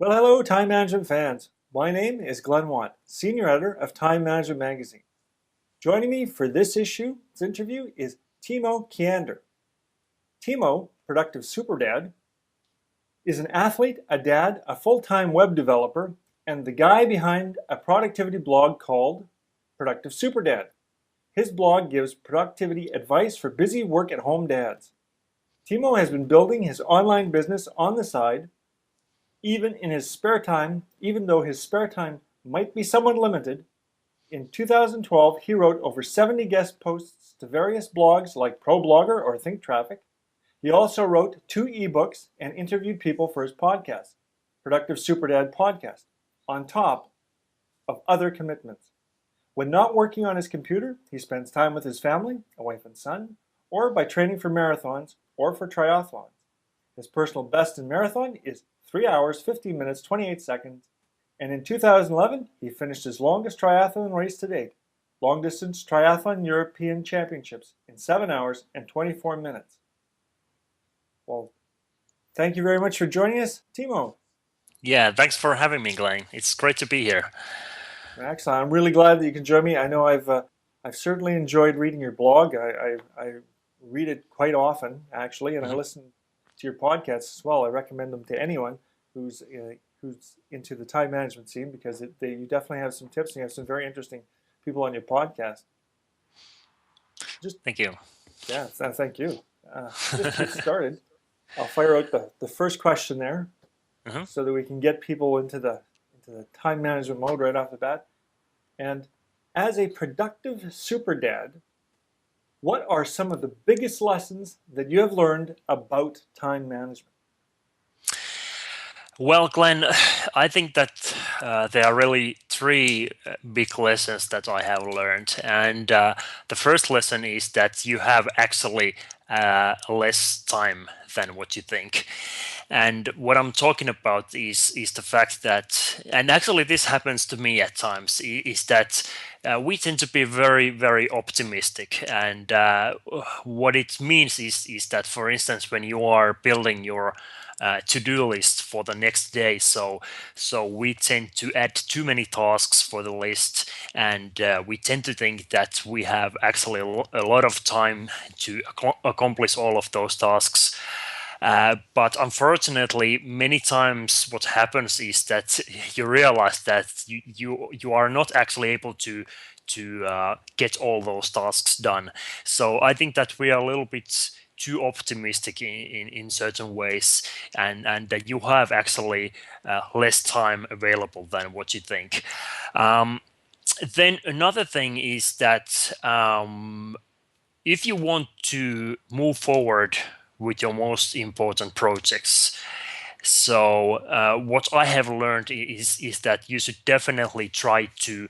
Well, hello, time management fans. My name is Glenn Watt, Senior Editor of Time Management Magazine. Joining me for this interview, is Timo Kiander. Timo, Productive Superdad, is an athlete, a dad, a full-time web developer, and the guy behind a productivity blog called Productive Superdad. His blog gives productivity advice for busy work-at-home dads. Timo has been building his online business on the side, even though his spare time might be somewhat limited. In 2012, he wrote over 70 guest posts to various blogs like ProBlogger or Think Traffic. He also wrote 2 ebooks and interviewed people for his podcast, Productive Superdad Podcast, on top of other commitments. When not working on his computer, he spends time with his family, a wife and son, or by training for marathons or for triathlons. His personal best in marathon is 3 hours, 15 minutes, 28 seconds, and in 2011, he finished his longest triathlon race to date, Long Distance Triathlon European Championships, in 7 hours and 24 minutes. Well, thank you very much for joining us, Timo. Yeah, thanks for having me, Glenn. It's great to be here. Excellent. I'm really glad that you can join me. I know I've certainly enjoyed reading your blog. I read it quite often, actually, and I listen to your podcasts as well. I recommend them to anyone who's into the time management scene because you definitely have some tips and you have some very interesting people on your podcast. Thank you. Yeah, thank you. Just to get started, I'll fire out the first question there so that we can get people into the time management mode right off the bat. And as a productive super dad, what are some of the biggest lessons that you have learned about time management? Well, Glenn, I think that there are really 3 big lessons that I have learned. And the first lesson is that you have actually less time than what you think. And what I'm talking about is the fact that, and actually this happens to me at times, is that we tend to be very, very optimistic. And what it means is that, for instance, when you are building your to-do list for the next day, so we tend to add too many tasks for the list, and we tend to think that we have actually a lot of time to accomplish all of those tasks. But unfortunately, many times what happens is that you realize that you are not actually able to get all those tasks done. So I think that we are a little bit too optimistic in certain ways, and that you have actually less time available than what you think. Then another thing is that if you want to move forward with your most important projects, so what I have learned is that you should definitely try to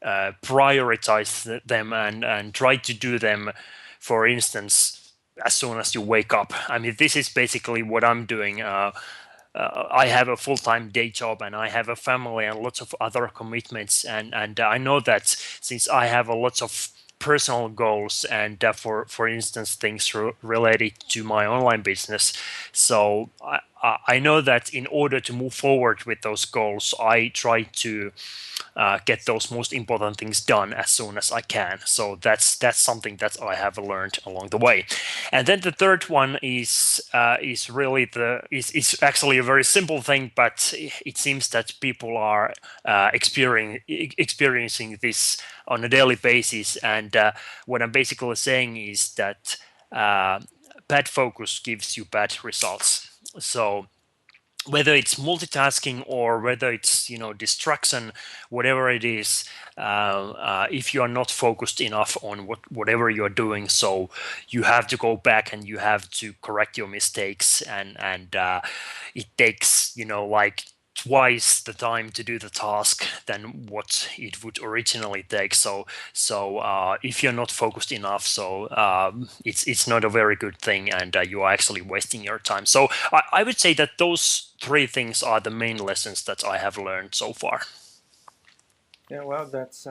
prioritize them and try to do them, for instance, as soon as you wake up. I mean, this is basically what I'm doing. I have a full-time day job and I have a family and lots of other commitments, and I know that since I have a lots of personal goals and for instance things related to my online business, so I know that in order to move forward with those goals, I try to get those most important things done as soon as I can. So that's something that I have learned along the way. And then the third one is really is actually a very simple thing, but it seems that people are experiencing this on a daily basis. And what I'm basically saying is that bad focus gives you bad results. So whether it's multitasking or whether it's distraction, whatever it is, if you are not focused enough on whatever you're doing, so you have to go back and you have to correct your mistakes, and it takes like twice the time to do the task than what it would originally take. So if you're not focused enough, so it's not a very good thing, and you are actually wasting your time. So I would say that those 3 things are the main lessons that I have learned so far. Yeah, well, that's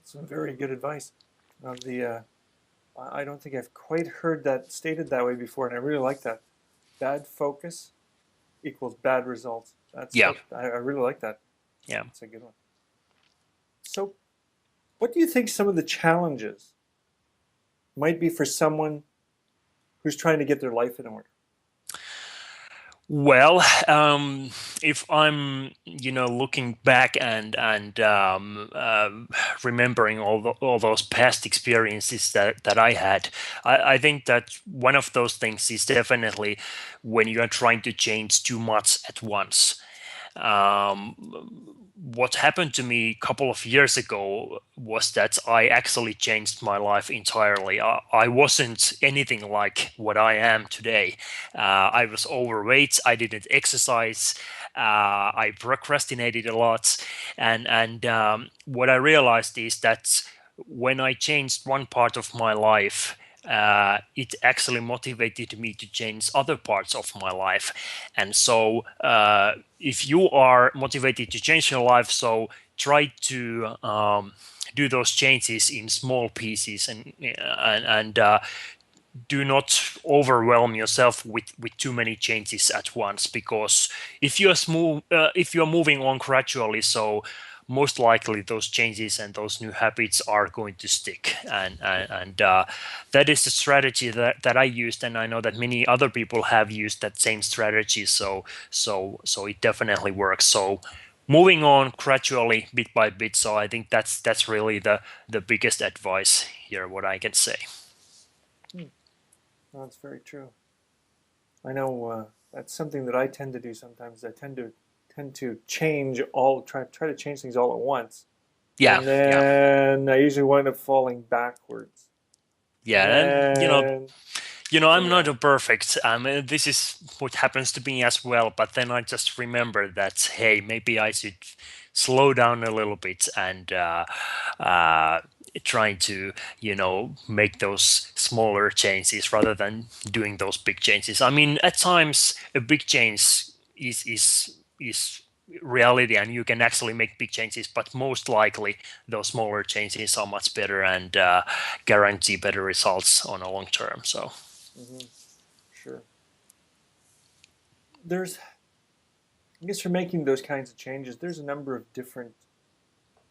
some very good advice. I don't think I've quite heard that stated that way before, and I really like that. Bad focus equals bad results. Yeah. I really like that. Yeah. That's a good one. So, what do you think some of the challenges might be for someone who's trying to get their life in order? Well, if I'm, looking back and remembering all those past experiences that I had, I think that one of those things is definitely when you are trying to change too much at once. What happened to me a couple of years ago was that I actually changed my life entirely. I wasn't anything like what I am today. I was overweight. I didn't exercise. I procrastinated a lot, and what I realized is that when I changed one part of my life, it actually motivated me to change other parts of my life. And so, if you are motivated to change your life, so try to do those changes in small pieces and do not overwhelm yourself with too many changes at once, because if you are moving on gradually, so most likely those changes and those new habits are going to stick, and that is the strategy that I used, and I know that many other people have used that same strategy, so it definitely works. So moving on gradually, bit by bit. So I think that's really the biggest advice here, what I can say. That's very true. I know that's something that I tend to do sometimes. I tend to change try to change things all at once, Yeah, and yeah. then I usually wind up falling backwards. Yeah, and And I'm not yeah, a perfect. This is what happens to me as well. But then I just remember that, hey, maybe I should slow down a little bit and uh, trying to make those smaller changes rather than doing those big changes. I mean, at times a big change is reality, and you can actually make big changes, but most likely those smaller changes are much better and guarantee better results on a long term. So hmm sure. There's, I guess, for making those kinds of changes, there's a number of different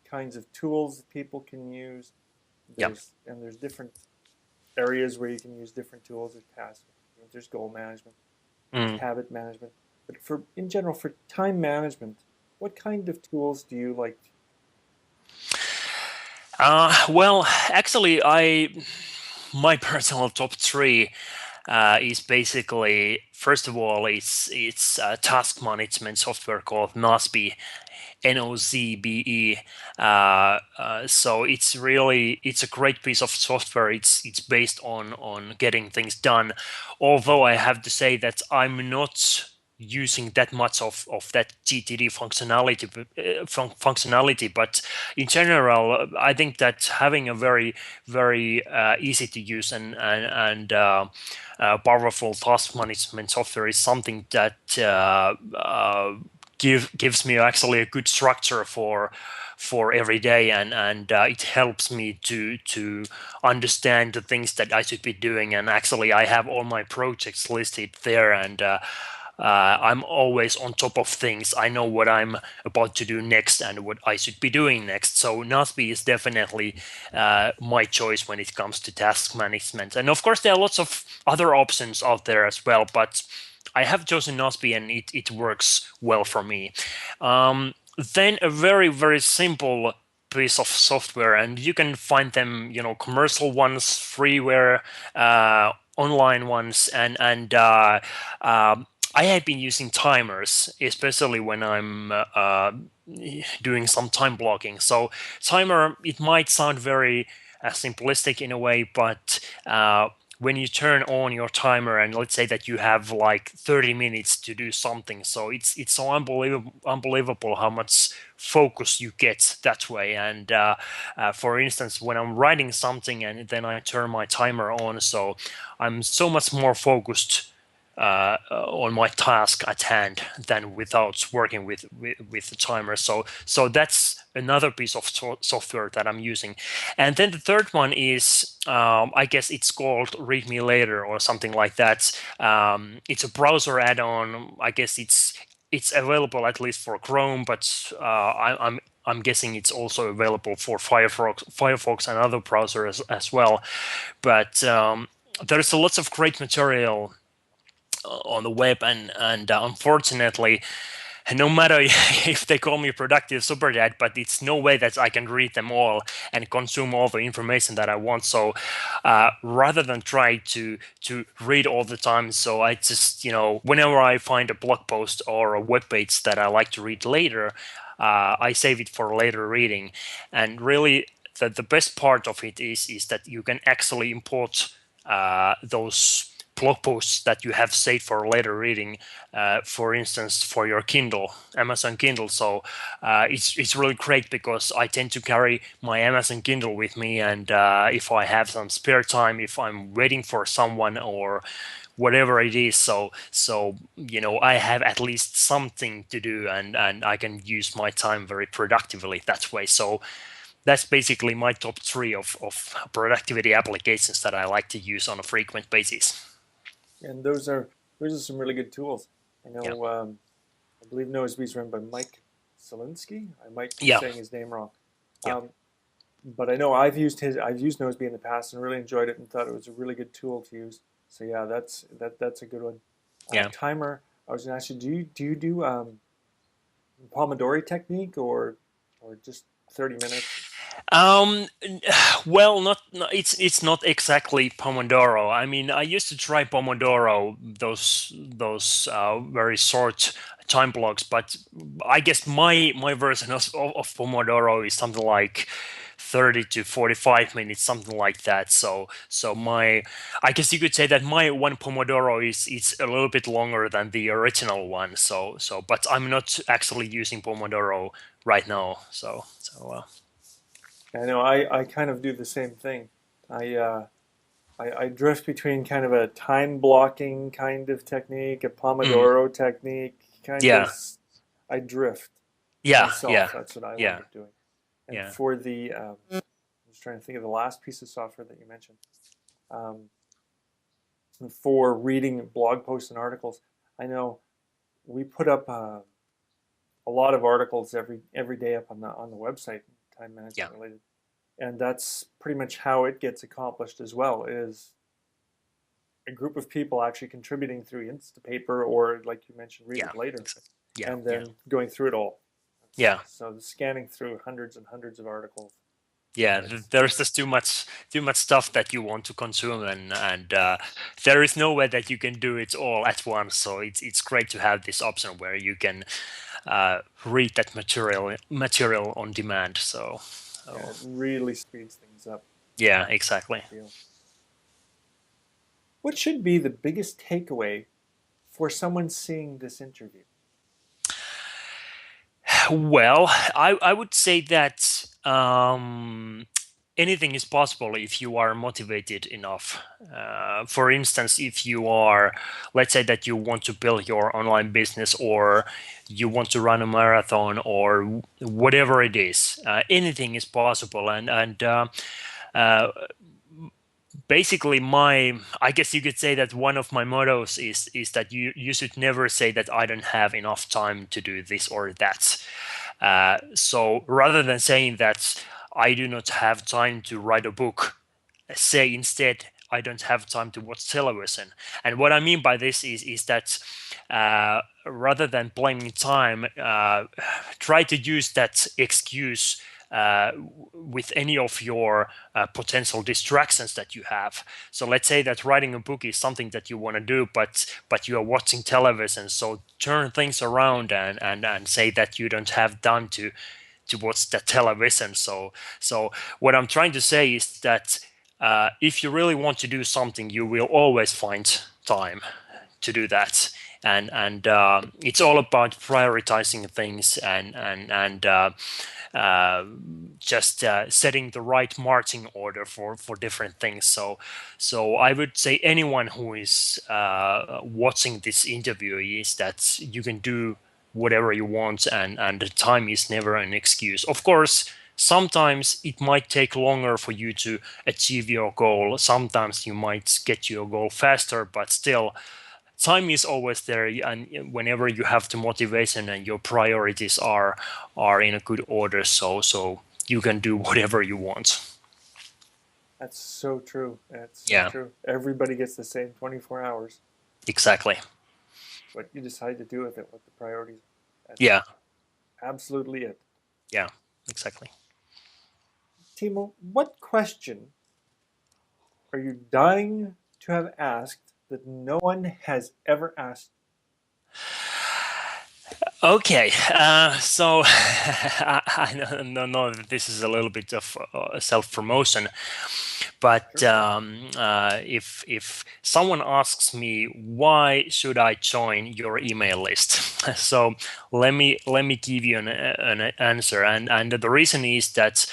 kinds of tools that people can use. yeah. There's different areas where you can use different tools. There's task, there's goal management, there's Mm. habit management. But in general, for time management, what kind of tools do you like? Well, actually, I my personal top three is basically, first of all, it's task management software called Nozbe, Nozbe. So it's a great piece of software. It's based on getting things done. Although I have to say that I'm not using that much of that GTD functionality, but in general, I think that having a very easy to use and powerful task management software is something that gives me actually a good structure for every day, and it helps me to understand the things that I should be doing. And actually, I have all my projects listed there, and I'm always on top of things. I know what I'm about to do next and what I should be doing next. So Nozbe is definitely my choice when it comes to task management. And of course, there are lots of other options out there as well, but I have chosen Nozbe, and it works well for me. Then a very simple piece of software, and you can find them, commercial ones, freeware, online ones, and I have been using timers, especially when I'm doing some time blocking. So timer, it might sound very simplistic in a way, but when you turn on your timer, and let's say that you have like 30 minutes to do something, so it's so unbelievable how much focus you get that way. And for instance, when I'm writing something and then I turn my timer on, so I'm so much more focused on my task at hand than without working with the timer. So that's another piece of software that I'm using. And then the third one is I guess it's called Read Me Later or something like that. It's a browser add-on. I guess it's available at least for Chrome, but I'm guessing it's also available for Firefox and other browsers as well. But there's a lots of great material on the web, and unfortunately, no matter if they call me Productive Superdad, but it's no way that I can read them all and consume all the information that I want. So rather than try to read all the time, so I just, whenever I find a blog post or a web page that I like to read later, I save it for later reading. And really, the best part of it is that you can actually import those blog posts that you have saved for later reading, for instance, for your Kindle, Amazon Kindle. So it's really great because I tend to carry my Amazon Kindle with me, and if I have some spare time, if I'm waiting for someone or whatever it is, so I have at least something to do, and I can use my time very productively that way. So that's basically my top three of productivity applications that I like to use on a frequent basis. And those are some really good tools. I Yeah. know. I believe Noah's is run by Mike Selinsky. I might be Yeah. saying his name wrong. Yeah. But I know I've used Noseby in the past and really enjoyed it and thought it was a really good tool to use. So yeah, that's a good one. Yeah. Timer. I was going to ask you, do you do Pomodoro technique or just 30 minutes? Um, well, it's not exactly Pomodoro. I mean, I used to try Pomodoro, those very short time blocks, but I guess my version of Pomodoro is something like 30 to 45 minutes, something like that. So I guess you could say that my one Pomodoro is a little bit longer than the original one. But I'm not actually using Pomodoro right now. I know I kind of do the same thing. I, uh, I drift between kind of a time blocking kind of technique, a Mm, Pomodoro technique, kind of. yeah, I drift yeah, yeah, myself. That's what I wind yeah, up doing. And yeah, for I'm just trying to think of the last piece of software that you mentioned. Um, for reading blog posts and articles, I know we put up a lot of articles every day up on the website, time yeah, management related, and that's pretty much how it gets accomplished as well. Is a group of people actually contributing through Instapaper or, like you mentioned, read yeah, it later, yeah, and yeah, then going through it all. yeah. So scanning through hundreds and hundreds of articles, Yeah, and there's just too much stuff that you want to consume, and there is no way that you can do it all at once. So it's great to have this option where you can read that material on demand. yeah, So it really speeds things up. yeah, I exactly. feel. What should be the biggest takeaway for someone seeing this interview? Well, I would say that anything is possible if you are motivated enough. For instance, if you are, let's say that you want to build your online business, or you want to run a marathon, or whatever it is, anything is possible. And uh, basically, I guess you could say that one of my mottos is that you should never say that I don't have enough time to do this or that. So rather than saying that I do not have time to write a book, say instead I don't have time to watch television. And what I mean by this is that rather than blaming time, try to use that excuse with any of your potential distractions that you have. So let's say that writing a book is something that you want to do, but you are watching television. So turn things around and say that you don't have time to watch the television. So what I'm trying to say is that if you really want to do something, you will always find time to do that. and it's all about prioritizing things and just setting the right marching order for different things. So I would say anyone who is watching this interview is that you can do whatever you want, and the time is never an excuse. Of course, sometimes it might take longer for you to achieve your goal. Sometimes you might get your goal faster, but still time is always there, and whenever you have the motivation and your priorities are in a good order, so you can do whatever you want. That's so true. That's so Yeah, true. Everybody gets the same 24 hours. exactly. What you decide to do with it, what the priorities are. That's Yeah, absolutely it. yeah, exactly. Timo, what question are you dying to have asked that no one has ever asked? Okay, so I know that this is a little bit of self promotion, but Sure. if someone asks me why should I join your email list, so let me give you an answer, and the reason is that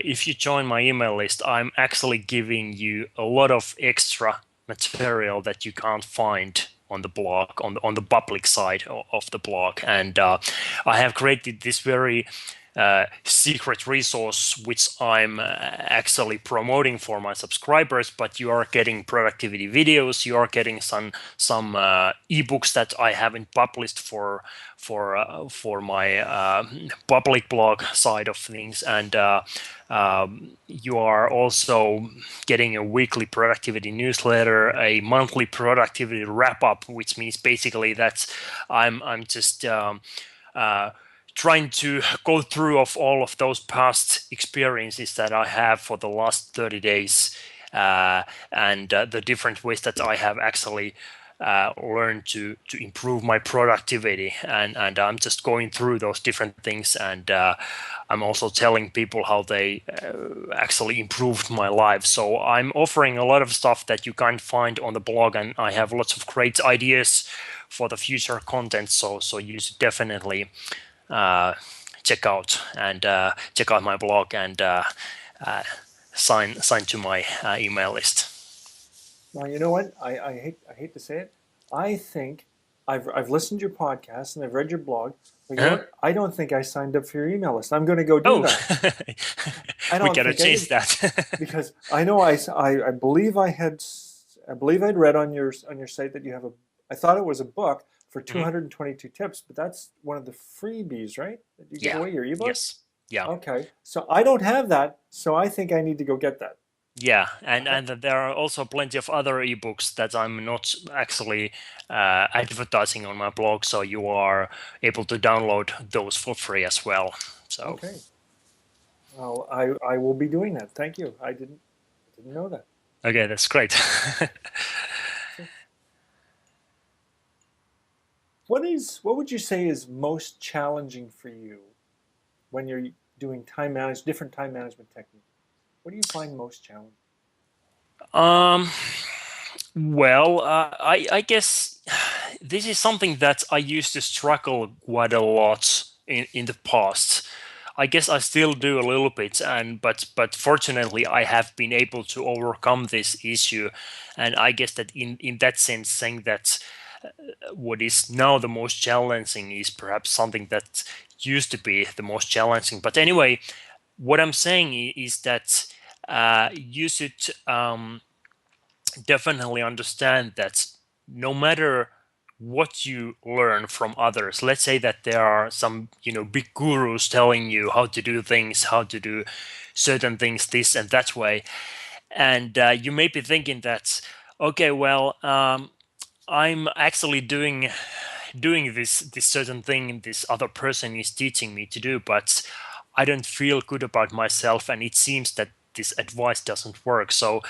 if you join my email list, I'm actually giving you a lot of extra material that you can't find on the blog, on the public side of the blog, and I have created this very secret resource which I'm actually promoting for my subscribers. But you are getting productivity videos, you are getting some ebooks that I haven't published for my public blog side of things, and you are also getting a weekly productivity newsletter, a monthly productivity wrap up, which means basically that I'm just trying to go through of all of those past experiences that I have for the last 30 days, and the different ways that I have actually learned to improve my productivity, and I'm just going through those different things, and I'm also telling people how they actually improved my life. So I'm offering a lot of stuff that you can't find on the blog, and I have lots of great ideas for the future content. So you should definitely uh, check out my blog and uh, sign to my email list. Well, you know what? I hate to say it. I think I've listened to your podcast and I've read your blog, but you know Huh? what? I don't think I signed up for your email list. I'm going to go do Oh, that. I we don't gotta think I change did that. because I know I believe I believe I'd read on your site that you have a I thought it was a book for Mhm. 222 tips, but that's one of the freebies, right? That you give Yeah. away your ebook. Yes. Yeah. Okay, so I don't have that, so I think I need to go get that. Yeah, and Uh, and there are also plenty of other ebooks that I'm not actually advertising on my blog, so you are able to download those for free as well. So okay, well I will be doing that. Thank you. I didn't know that. okay, that's great. So what would you say is most challenging for you when you're doing different time management techniques? What do you find most challenging? um, well, I guess this is something that I used to struggle quite a lot in the past. I guess I still do a little bit, and but fortunately I have been able to overcome this issue, and I guess that in that sense, saying that what is now the most challenging is perhaps something that used to be the most challenging. But anyway, what I'm saying is that you should definitely understand that no matter what you learn from others, let's say that there are some big gurus telling you how to do things, how to do certain things this and that way, and you may be thinking that, okay, well, I'm actually doing this certain thing this other person is teaching me to do, but I don't feel good about myself, and it seems that this advice doesn't work. So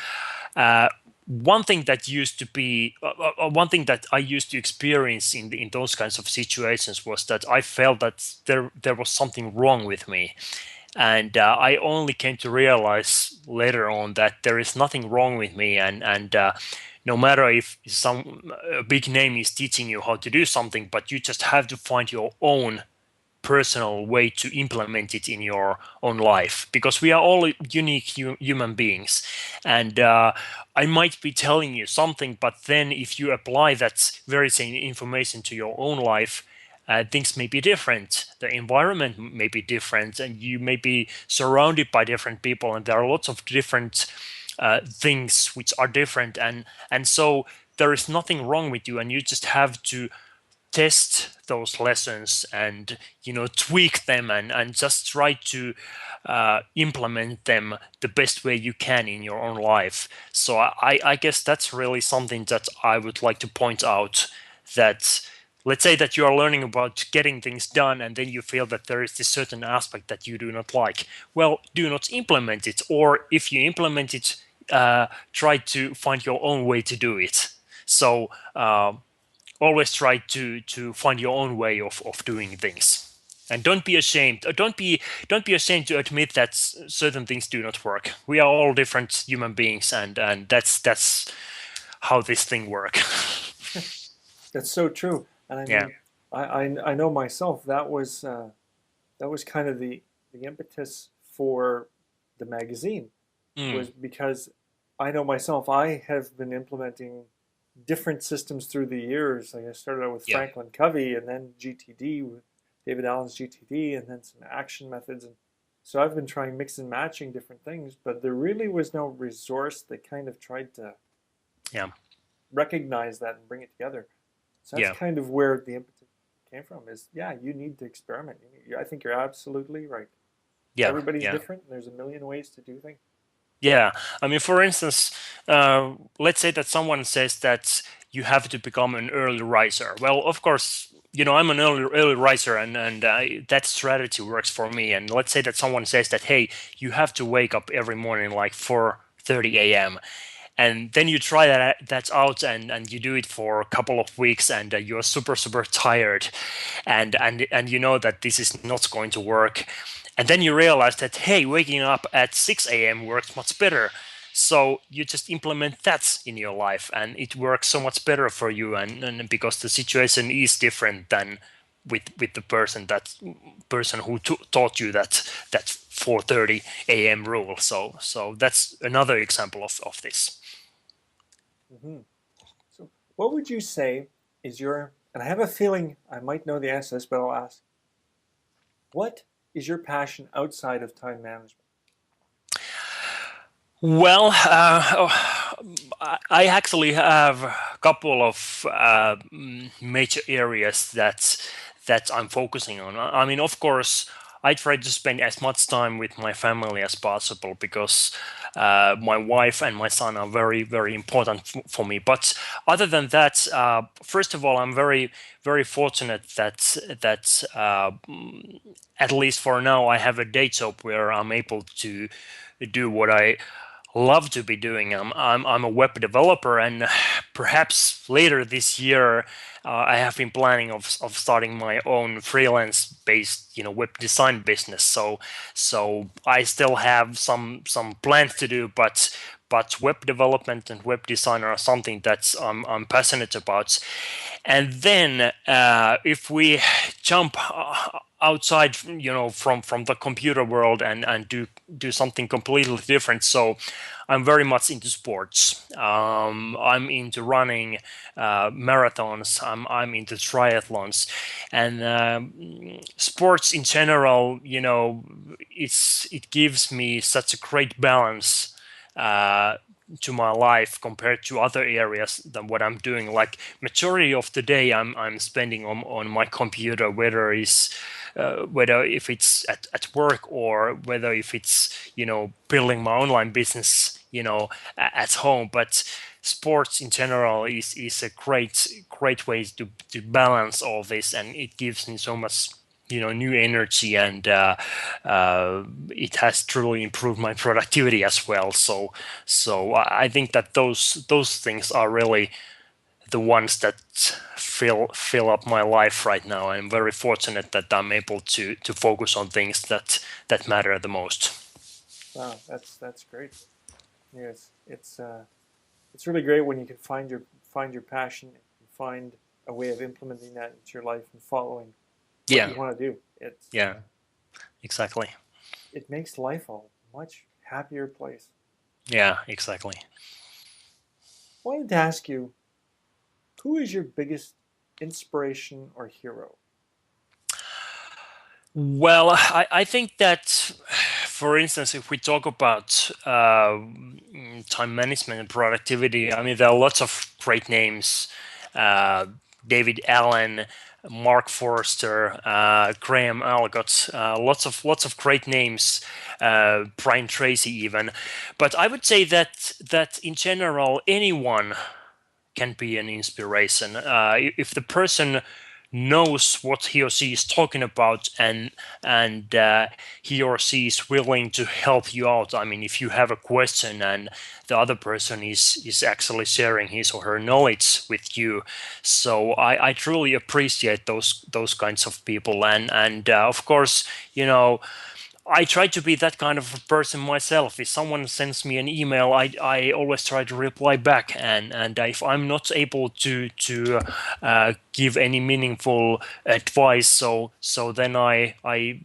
uh, one thing that used to be one thing that I used to experience in those kinds of situations was that I felt that there was something wrong with me, And I only came to realize later on that there is nothing wrong with me, and no matter if some big name is teaching you how to do something, but you just have to find your own personal way to implement it in your own life, because we are all unique human beings. And I might be telling you something, but then if you apply that very same information to your own life, things may be different, the environment may be different, and you may be surrounded by different people, and there are lots of different things which are different. And so there is nothing wrong with you, and you just have to test those lessons and tweak them, and just try to implement them the best way you can in your own life. So I guess that's really something that I would like to point out, that let's say that you are learning about getting things done, and then you feel that there is this certain aspect that you do not like. Well, do not implement it, or if you implement it, try to find your own way to do it. So always try to find your own way of doing things, and don't be ashamed. Don't be ashamed to admit that certain things do not work. We are all different human beings, and that's how this thing work. That's so true. And I Yeah. mean, I know myself that was kind of the impetus for the magazine, Mm. was because I know myself, I have been implementing different systems through the years. Like I started out with Yeah. Franklin Covey, and then GTD with David Allen's GTD, and then some action methods. And so I've been trying mix and matching different things, but there really was no resource that kind of tried to Yeah. recognize that and bring it together. So that's Yeah. kind of where the impetus came from. Is yeah, you need to experiment. I think you're absolutely right. Yeah. Everybody's Yeah. different, and there's a million ways to do things. Yeah, I mean, for instance, let's say that someone says that you have to become an early riser. Well, of course, I'm an early riser, and that strategy works for me. And let's say that someone says that, hey, you have to wake up every morning like 4:30 a.m. And then you try that out, and you do it for a couple of weeks, and you're super tired, and you know that this is not going to work. And then you realize that, hey, waking up at 6 a.m. works much better. So you just implement that in your life, and it works so much better for you. And because the situation is different than with the person who taught you that 4:30 a.m. rule. So that's another example of this. Hmm. So, what would you say is your, and I have a feeling I might know the answer to this, but I'll ask, what is your passion outside of time management? Well, I actually have a couple of major areas that I'm focusing on. I mean, of course, I try to spend as much time with my family as possible, because my wife and my son are very important for me. But other than that, first of all, I'm very fortunate that at least for now I have a day job where I'm able to do what I love to be doing. I'm a web developer, and perhaps later this year, I have been planning of starting my own freelance based web design business. So I still have some plans to do, but web development and web design are something that I'm passionate about. And then if we jump outside from the computer world, and do something completely different. So I'm very much into sports. I'm into running marathons. I'm into triathlons, and sports in general. It gives me such a great balance to my life compared to other areas than what I'm doing. Like majority of the day, I'm spending on my computer, whether if it's at work, or whether if it's building my online business at home. But sports in general is a great way to balance all this, and it gives me so much new energy, and it has truly improved my productivity as well. So I think that those things are really the ones that fill up my life right now. I'm very fortunate that I'm able to focus on things that matter the most. Wow, that's great. Yes, it's really great when you can find your passion and find a way of implementing that into your life and following what Yeah, you want to do. yeah, exactly. It makes life a much happier place. Yeah, exactly. I wanted to ask you, who is your biggest inspiration or hero? Well, I think that, for instance, if we talk about time management and productivity, I mean, there are lots of great names. Uh, David Allen, Mark Forster, Graham Alcott, lots of great names. Brian Tracy, even. But I would say that in general, anyone can be an inspiration. If the person knows what he or she is talking about, and he or she is willing to help you out. I mean, if you have a question and the other person is actually sharing his or her knowledge with you, so I truly appreciate those kinds of people. And of course, I try to be that kind of a person myself. If someone sends me an email, I always try to reply back, and if I'm not able to give any meaningful advice, so then I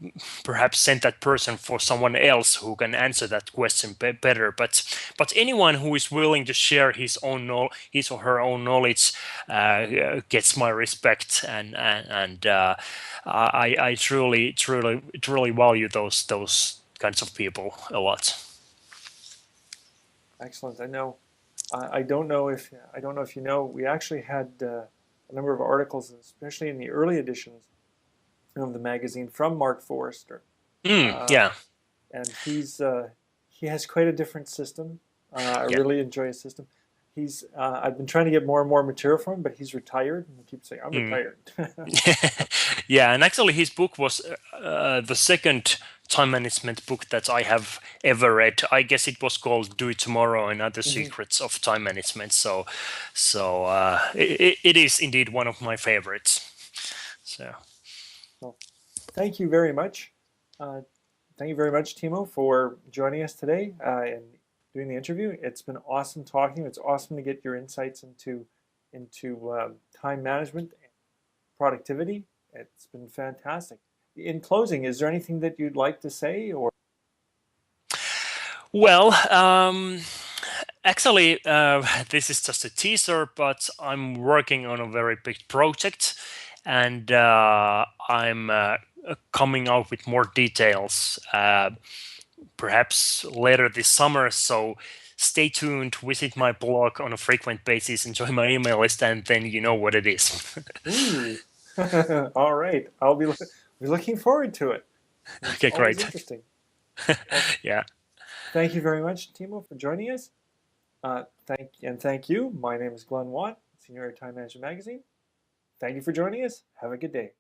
perhaps send that person for someone else who can answer that question better. But anyone who is willing to share his or her own knowledge gets my respect, and I truly value those kinds of people a lot. Excellent. I know. I don't know if you know. We actually had a number of articles, especially in the early editions of the magazine, from Mark Forrester, uh, Yeah. and he has quite a different system. I Yeah. really enjoy his system. I've been trying to get more and more material from him, but he's retired, and he keeps saying, "I'm Mm. retired." Yeah, and actually his book was the second time management book that I have ever read. I guess it was called "Do It Tomorrow" and Other Mhm. Secrets of Time Management. So it is indeed one of my favorites. So Well, thank you very much. Uh, Thank you very much, Timo, for joining us today and doing the interview. It's been awesome talking. It's awesome to get your insights into time management and productivity. It's been fantastic. In closing, is there anything that you'd like to say, or well, actually, this is just a teaser, but I'm working on a very big project, and I'm coming out with more details perhaps later this summer. So stay tuned, visit my blog on a frequent basis, enjoy my email list, and then you know what it is. ooh, all right, be looking forward to it. It's Okay, always great. interesting. Well, Yeah. thank you very much, Timo, for joining us. Thank you. My name is Glenn Watt, Senior Time Management Magazine. Thank you for joining us. Have a good day.